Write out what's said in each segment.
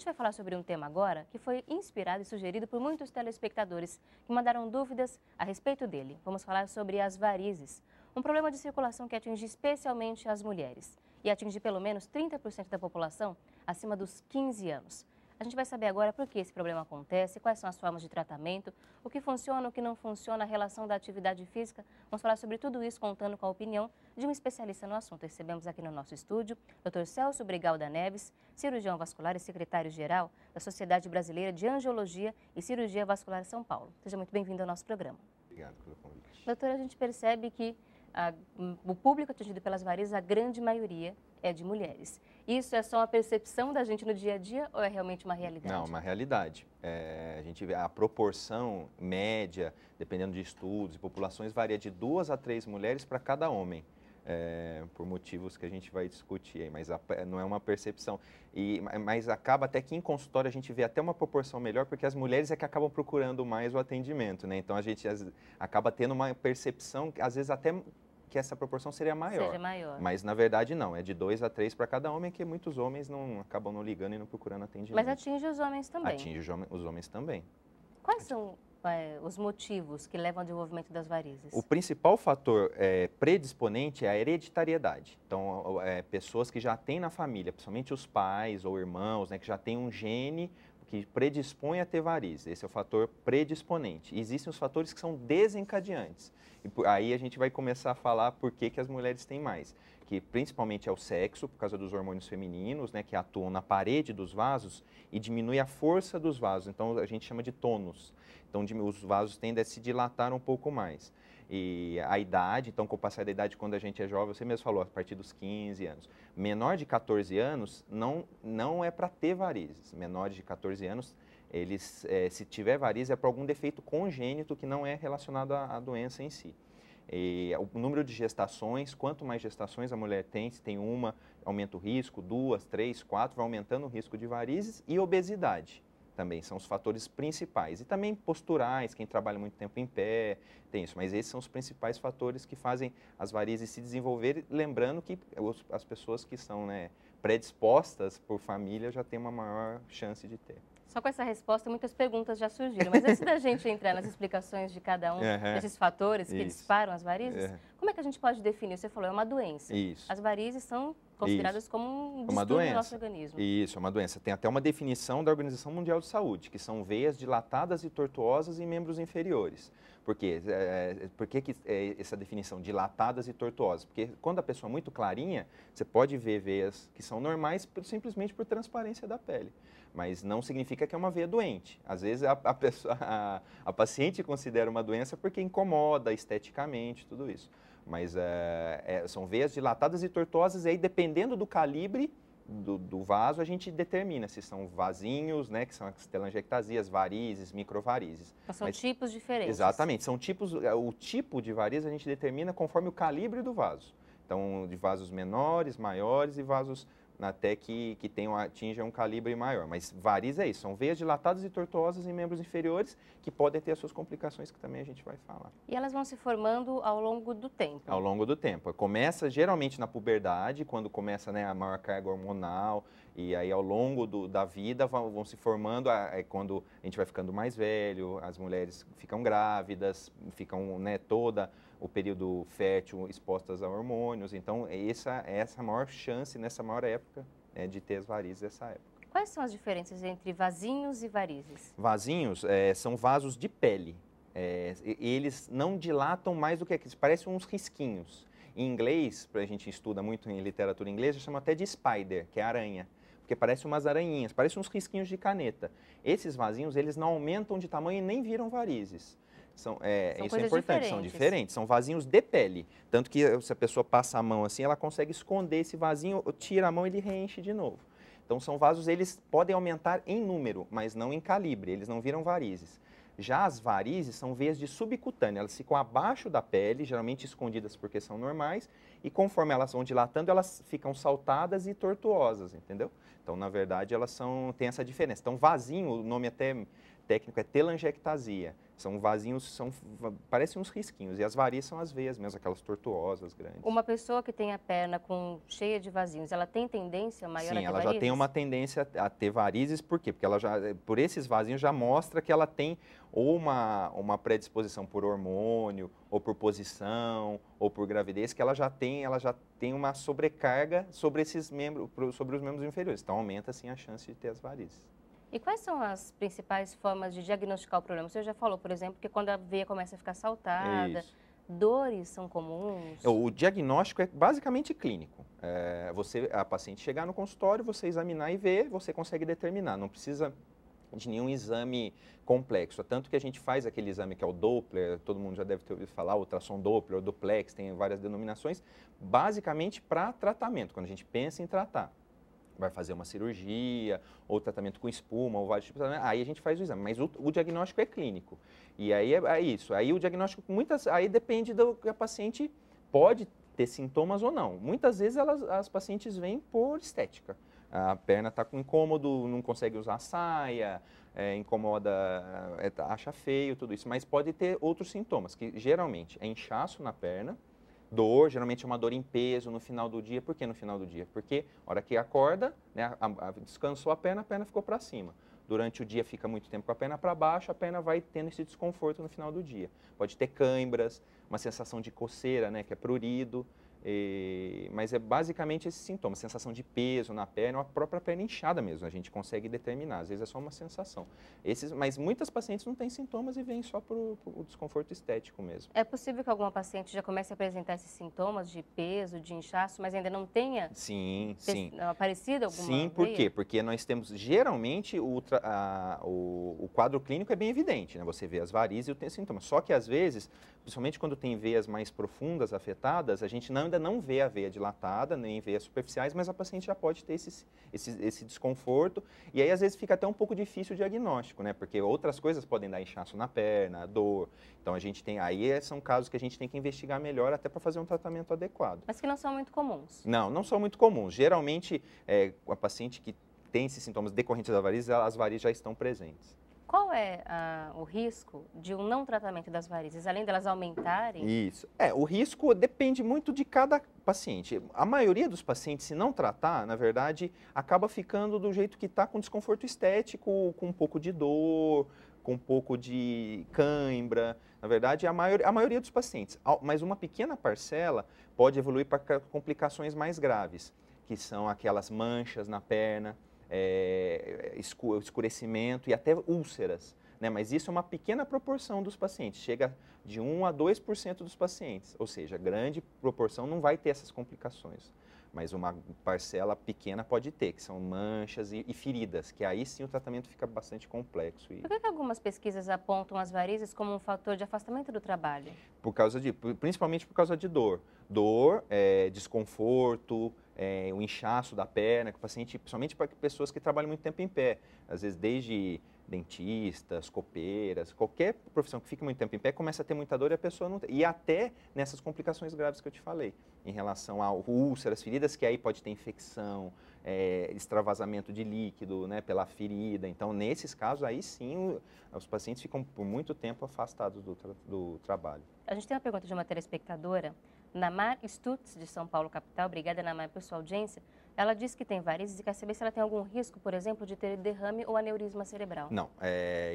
vai falar sobre um tema agora que foi inspirado e sugerido por muitos telespectadores que mandaram dúvidas a respeito dele. Vamos falar sobre as varizes, um problema de circulação que atinge especialmente as mulheres e atinge pelo menos 30% da população acima dos 15 anos. A gente vai saber agora por que esse problema acontece, quais são as formas de tratamento, o que funciona, o que não funciona, a relação da atividade física. Vamos falar sobre tudo isso contando com a opinião de um especialista no assunto. Recebemos aqui no nosso estúdio o Dr. Celso Brigalda Neves, cirurgião vascular e secretário-geral da Sociedade Brasileira de Angiologia e Cirurgia Vascular São Paulo. Seja muito bem-vindo ao nosso programa. Obrigado pelo convite. Doutor, a gente percebe que o público atingido pelas varizes, a grande maioria é de mulheres. Isso é só uma percepção da gente no dia a dia ou é realmente uma realidade? Não, uma realidade. A gente vê a proporção média, dependendo de estudos e populações, varia de 2 a 3 mulheres para cada homem. Por motivos que a gente vai discutir aí, mas não é uma percepção. Mas acaba até que em consultório a gente vê até uma proporção melhor, porque as mulheres é que acabam procurando mais o atendimento, né? Então a gente acaba tendo uma percepção, às vezes até que essa proporção seria maior. Seja maior. Mas na verdade não, é de 2 a 3 para cada homem, que muitos homens acabam não ligando e não procurando atendimento. Mas atinge os homens também. Atinge os homens também. Quais são os motivos que levam ao desenvolvimento das varizes? O principal fator predisponente é a hereditariedade. Então, pessoas que já têm na família, principalmente os pais ou irmãos, né, que já têm um gene que predispõe a ter varizes. Esse é o fator predisponente. E existem os fatores que são desencadeantes. E aí a gente vai começar a falar por que as mulheres têm mais. Que principalmente é o sexo, por causa dos hormônios femininos, né, que atuam na parede dos vasos e diminui a força dos vasos. Então, a gente chama de tônus. Então, os vasos tendem a se dilatar um pouco mais. E a idade, então, com o passar da idade, quando a gente é jovem, você mesmo falou, a partir dos 15 anos. Menor de 14 anos, não é para ter varizes. Menores de 14 anos, eles, se tiver varizes, é por algum defeito congênito que não é relacionado à doença em si. E o número de gestações, quanto mais gestações a mulher tem, se tem uma, aumenta o risco, 2, 3, 4, vai aumentando o risco de varizes e obesidade. Também são os fatores principais. E também posturais, quem trabalha muito tempo em pé, tem isso. Mas esses são os principais fatores que fazem as varizes se desenvolverem. Lembrando que as pessoas que são, né, predispostas por família já têm uma maior chance de ter. Só com essa resposta, muitas perguntas já surgiram. Mas antes da gente entrar nas explicações de cada um desses fatores que disparam as varizes, como é que a gente pode definir? Você falou, é uma doença. Isso. As varizes são consideradas como um uma distúrbio doença do nosso organismo. Isso, é uma doença. Tem até uma definição da Organização Mundial de Saúde, que são veias dilatadas e tortuosas em membros inferiores. Por quê? Por que essa definição, dilatadas e tortuosas? Porque quando a pessoa é muito clarinha, você pode ver veias que são normais simplesmente por transparência da pele. Mas não significa que é uma veia doente. Às vezes a paciente considera uma doença porque incomoda esteticamente, tudo isso. Mas são veias dilatadas e tortuosas, e aí dependendo do calibre do vaso, a gente determina se são vasinhos, né, que são as telangiectasias, varizes, microvarizes. Mas são tipos diferentes. Exatamente, são tipos, o tipo de variz a gente determina conforme o calibre do vaso. Então, de vasos menores, maiores e vasos até que atinjam um calibre maior. Mas varizes é isso, são veias dilatadas e tortuosas em membros inferiores que podem ter as suas complicações, que também a gente vai falar. E elas vão se formando ao longo do tempo? Ao longo do tempo. Começa geralmente na puberdade, quando começa, né, a maior carga hormonal, e aí ao longo da vida vão se formando, quando a gente vai ficando mais velho, as mulheres ficam grávidas, ficam, né, toda o período fértil expostas a hormônios. Então, essa é a maior chance, nessa maior época, de ter as varizes nessa época. Quais são as diferenças entre vasinhos e varizes? Vasinhos são vasos de pele. Eles não dilatam mais do que aqueles, parecem uns risquinhos. Em inglês, a gente estuda muito em literatura inglesa, chama até de spider, que é aranha. Porque parecem umas aranhinhas, parecem uns risquinhos de caneta. Esses vasinhos, eles não aumentam de tamanho e nem viram varizes. Isso é importante, são diferentes, são vasinhos de pele. Tanto que se a pessoa passa a mão assim, ela consegue esconder esse vasinho, tira a mão e ele reenche de novo. Então são vasos, eles podem aumentar em número, mas não em calibre, eles não viram varizes. Já as varizes são veias de subcutânea, elas ficam abaixo da pele, geralmente escondidas porque são normais, e conforme elas vão dilatando, elas ficam saltadas e tortuosas, entendeu? Então, na verdade, elas têm essa diferença. Então, vasinho, o nome até técnico é telangiectasia. São vasinhos, parecem uns risquinhos. E as varizes são as veias mesmo, aquelas tortuosas grandes. Uma pessoa que tem a perna cheia de vasinhos, ela tem tendência maior a ter Sim, ela varizes? já tem uma tendência a ter varizes, por quê? Porque ela já, por esses vasinhos já mostra que ela tem ou uma predisposição por hormônio, ou por posição, ou por gravidez, que ela já tem uma sobrecarga sobre esses membros, sobre os membros inferiores. Então aumenta sim a chance de ter as varizes. E quais são as principais formas de diagnosticar o problema? Você já falou, por exemplo, que quando a veia começa a ficar saltada, Isso. dores são comuns? O diagnóstico é basicamente clínico. A paciente chegar no consultório, você examinar e ver, você consegue determinar. Não precisa de nenhum exame complexo. Tanto que a gente faz aquele exame que é o Doppler, todo mundo já deve ter ouvido falar, o ultrassom Doppler, o duplex, tem várias denominações, basicamente para tratamento, quando a gente pensa em tratar. Vai fazer uma cirurgia, ou tratamento com espuma, ou vários tipos de tratamento, aí a gente faz o exame. Mas o diagnóstico é clínico. E aí é isso. Aí o diagnóstico, aí depende do que a paciente pode ter sintomas ou não. Muitas vezes as pacientes vêm por estética. A perna está com incômodo, não consegue usar a saia, incomoda, acha feio, tudo isso. Mas pode ter outros sintomas, que geralmente é inchaço na perna, dor, geralmente é uma dor em peso no final do dia. Por que no final do dia? Porque a hora que acorda, né, descansou a perna ficou para cima. Durante o dia fica muito tempo com a perna para baixo, a perna vai tendo esse desconforto no final do dia. Pode ter câimbras, uma sensação de coceira, né, que é prurido, mas é basicamente esse sintoma, sensação de peso na perna, ou a própria perna inchada mesmo, a gente consegue determinar, às vezes é só uma sensação. Mas muitas pacientes não têm sintomas e vêm só por o desconforto estético mesmo. É possível que alguma paciente já comece a apresentar esses sintomas de peso, de inchaço, mas ainda não tenha aparecido alguma Sim, por quê? Porque nós temos, geralmente, o quadro clínico é bem evidente, né? Você vê as varizes e tem sintomas. Só que às vezes, principalmente quando tem veias mais profundas afetadas, a gente ainda não vê a veia dilatada, nem veias superficiais, mas a paciente já pode ter esse desconforto. E aí, às vezes, fica até um pouco difícil o diagnóstico, né? Porque outras coisas podem dar inchaço na perna, dor. Então, são casos que a gente tem que investigar melhor até para fazer um tratamento adequado. Mas que não são muito comuns. Não são muito comuns. Geralmente, a paciente que tem esses sintomas decorrentes da varizes, as varizes já estão presentes. Qual é o risco de um não tratamento das varizes, além delas aumentarem? Isso. O risco depende muito de cada paciente. A maioria dos pacientes, se não tratar, na verdade, acaba ficando do jeito que está, com desconforto estético, com um pouco de dor, com um pouco de cãibra. Na verdade, a maioria dos pacientes. Mas uma pequena parcela pode evoluir para complicações mais graves, que são aquelas manchas na perna, escurecimento e até úlceras, né? Mas isso é uma pequena proporção dos pacientes, chega de 1 a 2% dos pacientes, ou seja, grande proporção não vai ter essas complicações, mas uma parcela pequena pode ter, que são manchas e feridas, que aí sim o tratamento fica bastante complexo. Por que algumas pesquisas apontam as varizes como um fator de afastamento do trabalho? Principalmente por causa de dor. Dor, desconforto, o inchaço da perna, que o paciente, principalmente para pessoas que trabalham muito tempo em pé, às vezes desde dentistas, copeiras, qualquer profissão que fique muito tempo em pé começa a ter muita dor e a pessoa não tem. E até nessas complicações graves que eu te falei, em relação a úlceras, feridas, que aí pode ter infecção, extravasamento de líquido, né, pela ferida. Então, nesses casos, aí sim, os pacientes ficam por muito tempo afastados do trabalho. A gente tem uma pergunta de uma telespectadora, Namar Stutz, de São Paulo, capital. Obrigada, Namar, por sua audiência. Ela diz que tem varizes e quer saber se ela tem algum risco, por exemplo, de ter derrame ou aneurisma cerebral. Não,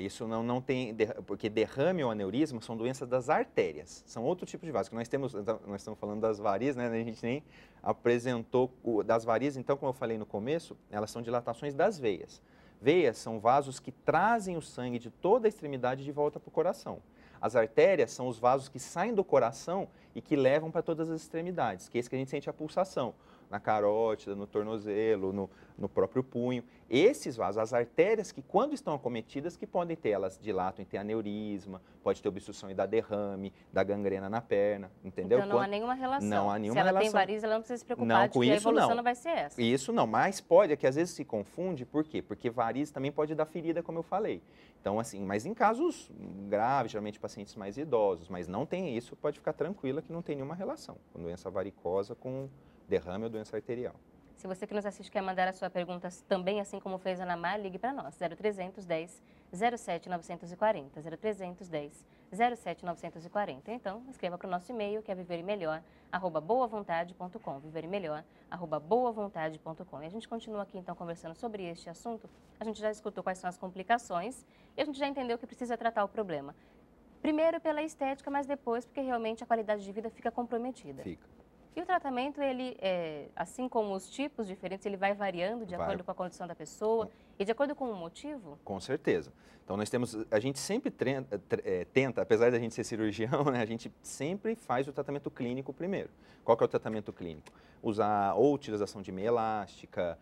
isso não tem, porque derrame ou aneurisma são doenças das artérias, são outro tipo de vasos. Nós estamos falando das varizes, né? A gente nem apresentou das varizes, então, como eu falei no começo, elas são dilatações das veias. Veias são vasos que trazem o sangue de toda a extremidade de volta para o coração. As artérias são os vasos que saem do coração e que levam para todas as extremidades, que é esse que a gente sente a pulsação, na carótida, no tornozelo, no próprio punho. Esses vasos, as artérias que quando estão acometidas, que podem ter, elas dilatam e ter aneurisma, pode ter obstrução e dar derrame, dar gangrena na perna, entendeu? Então não há nenhuma relação. Não há nenhuma relação. Se ela relação. tem varizes, ela não precisa se preocupar não, de que a evolução não vai ser essa. Isso não, mas pode, é que às vezes se confunde, por quê? Porque varizes também pode dar ferida, como eu falei. Então, assim, mas em casos graves, geralmente pacientes mais idosos, mas não tem isso, pode ficar tranquila que não tem nenhuma relação com doença varicosa com derrame ou doença arterial. Se você que nos assiste quer mandar a sua pergunta também, assim como fez a Namar, ligue para nós, 0300 10 07940, 0310 07940. Então, escreva para o nosso e-mail, que é vivermelhor@boavontade.com, vivermelhor@boavontade.com. E a gente continua aqui, então, conversando sobre este assunto. A gente já escutou quais são as complicações e a gente já entendeu que precisa tratar o problema. Primeiro pela estética, mas depois porque realmente a qualidade de vida fica comprometida. Fica. E o tratamento, ele, assim como os tipos diferentes, ele vai variando de acordo com a condição da pessoa e de acordo com o motivo? Com certeza. Então, a gente sempre tenta, apesar da gente ser cirurgião, né, a gente sempre faz o tratamento clínico primeiro. Qual que é o tratamento clínico? Usar ou utilização de meia elástica,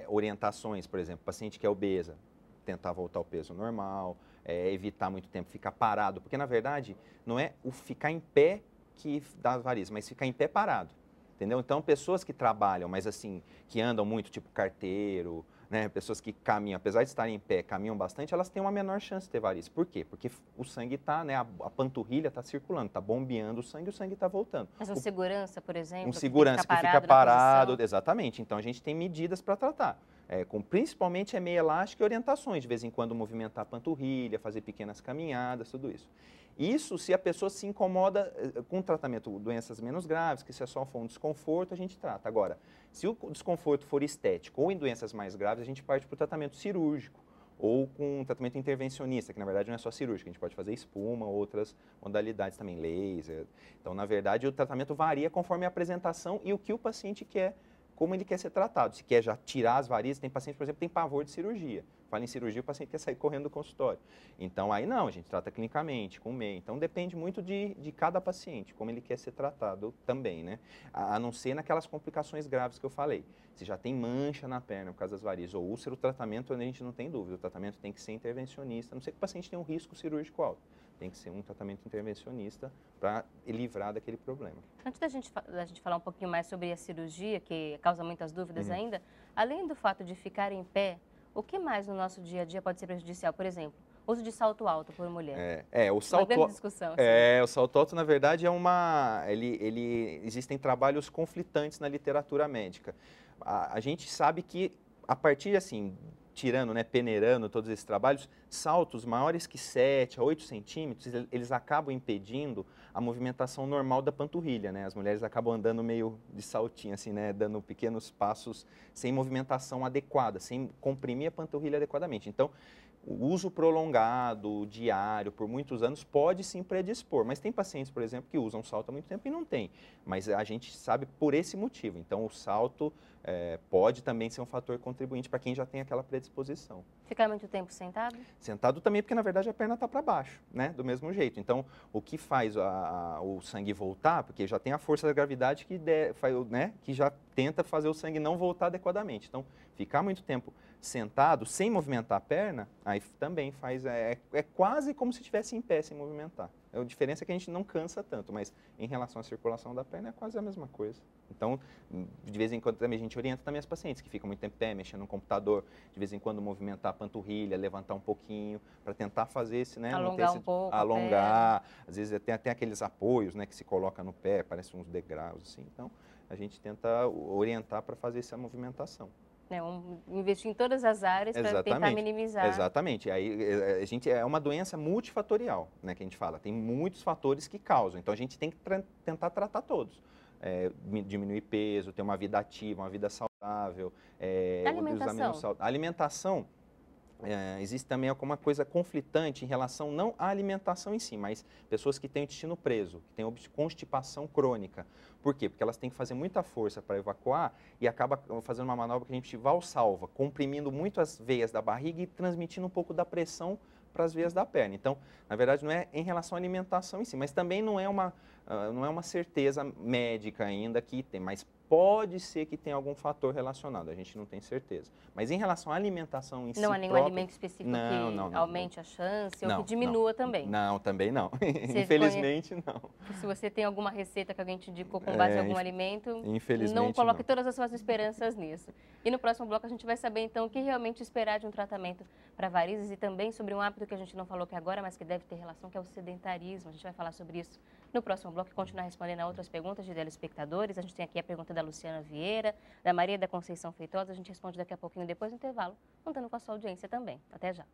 orientações, por exemplo, paciente que é obesa, tentar voltar ao peso normal, evitar muito tempo ficar parado, porque na verdade não é o ficar em pé que dá varizes, mas ficar em pé parado, entendeu? Então, pessoas que trabalham, mas assim, que andam muito, tipo carteiro, né, pessoas que caminham, apesar de estarem em pé, caminham bastante, elas têm uma menor chance de ter varizes. Por quê? Porque o sangue está, né, a panturrilha está circulando, está bombeando o sangue está voltando. Mas um segurança, por exemplo, um segurança que fica parado, exatamente. Então, a gente tem medidas para tratar. Principalmente meia elástica e orientações, de vez em quando movimentar a panturrilha, fazer pequenas caminhadas, tudo isso. Isso se a pessoa se incomoda com tratamento de doenças menos graves, que se é só for um desconforto, a gente trata. Agora, se o desconforto for estético ou em doenças mais graves, a gente parte para o tratamento cirúrgico ou com um tratamento intervencionista, que na verdade não é só cirúrgico, a gente pode fazer espuma, outras modalidades também, laser. Então, na verdade, o tratamento varia conforme a apresentação e o que o paciente quer, como ele quer ser tratado. Se quer já tirar as varizes, tem paciente, por exemplo, que tem pavor de cirurgia. Fala em cirurgia, o paciente quer sair correndo do consultório. Então, aí não, a gente trata clinicamente, com meia. Então, depende muito de cada paciente, como ele quer ser tratado também, né? A não ser naquelas complicações graves que eu falei. Se já tem mancha na perna por causa das varizes ou úlcera, o tratamento, a gente não tem dúvida. O tratamento tem que ser intervencionista, a não ser que o paciente tenha um risco cirúrgico alto. Tem que ser um tratamento intervencionista para livrar daquele problema. Antes da gente falar um pouquinho mais sobre a cirurgia, que causa muitas dúvidas ainda, além do fato de ficar em pé, o que mais no nosso dia a dia pode ser prejudicial? Por exemplo, uso de salto alto por mulher. O salto uma grande discussão. O salto alto, na verdade, existem trabalhos conflitantes na literatura médica. A gente sabe que, a partir, assim, tirando, né, peneirando todos esses trabalhos, saltos maiores que 7 a 8 centímetros, eles acabam impedindo a movimentação normal da panturrilha, né? As mulheres acabam andando meio de saltinho, assim, né, dando pequenos passos sem movimentação adequada, sem comprimir a panturrilha adequadamente. Então, o uso prolongado, diário, por muitos anos, pode sim predispor. Mas tem pacientes, por exemplo, que usam salto há muito tempo e não tem. Mas a gente sabe por esse motivo. Então, o salto pode também ser um fator contribuinte para quem já tem aquela predisposição. Ficar muito tempo sentado? Sentado também, porque na verdade a perna está para baixo, né? Do mesmo jeito. Então, o que faz o sangue voltar, porque já tem a força da gravidade que já tenta fazer o sangue não voltar adequadamente. Então, ficar muito tempo sentado, sem movimentar a perna, aí também faz, é quase como se estivesse em pé sem movimentar. A diferença é que a gente não cansa tanto, mas em relação à circulação da perna é quase a mesma coisa. Então, de vez em quando também a gente orienta também as pacientes que ficam muito tempo em pé, mexendo no computador, de vez em quando movimentar a panturrilha, levantar um pouquinho, para tentar fazer esse, né? Alongar um pouco. Alongar, às vezes tem até aqueles apoios, né, que se coloca no pé, parecem uns degraus, assim. Então, a gente tenta orientar para fazer essa movimentação. Investir em todas as áreas para tentar minimizar. Exatamente. Aí é uma doença multifatorial, né, que a gente fala. Tem muitos fatores que causam. Então a gente tem que tentar tratar todos. Diminuir peso, ter uma vida ativa, uma vida saudável. Alimentação. A alimentação. Existe também alguma coisa conflitante em relação não à alimentação em si, mas pessoas que têm o intestino preso, que têm constipação crônica. Por quê? Porque elas têm que fazer muita força para evacuar e acaba fazendo uma manobra que a gente valsalva, comprimindo muito as veias da barriga e transmitindo um pouco da pressão para as veias da perna. Então, na verdade, não é em relação à alimentação em si, mas também não é uma certeza médica ainda que tem, mas pode ser que tenha algum fator relacionado, a gente não tem certeza. Mas em relação à alimentação em si não há nenhum alimento específico que aumente a chance ou que diminua também? Não, também não. Infelizmente, não. Se você tem alguma receita que alguém te indicou com base em algum alimento, infelizmente, não coloque todas as suas esperanças nisso. E no próximo bloco a gente vai saber então o que realmente esperar de um tratamento para varizes e também sobre um hábito que a gente não falou aqui agora, mas que deve ter relação, que é o sedentarismo. A gente vai falar sobre isso no próximo bloco e continuar respondendo a outras perguntas de telespectadores. A gente tem aqui a pergunta da Luciana Vieira, da Maria da Conceição Feitosa. A gente responde daqui a pouquinho depois do intervalo, contando com a sua audiência também. Até já.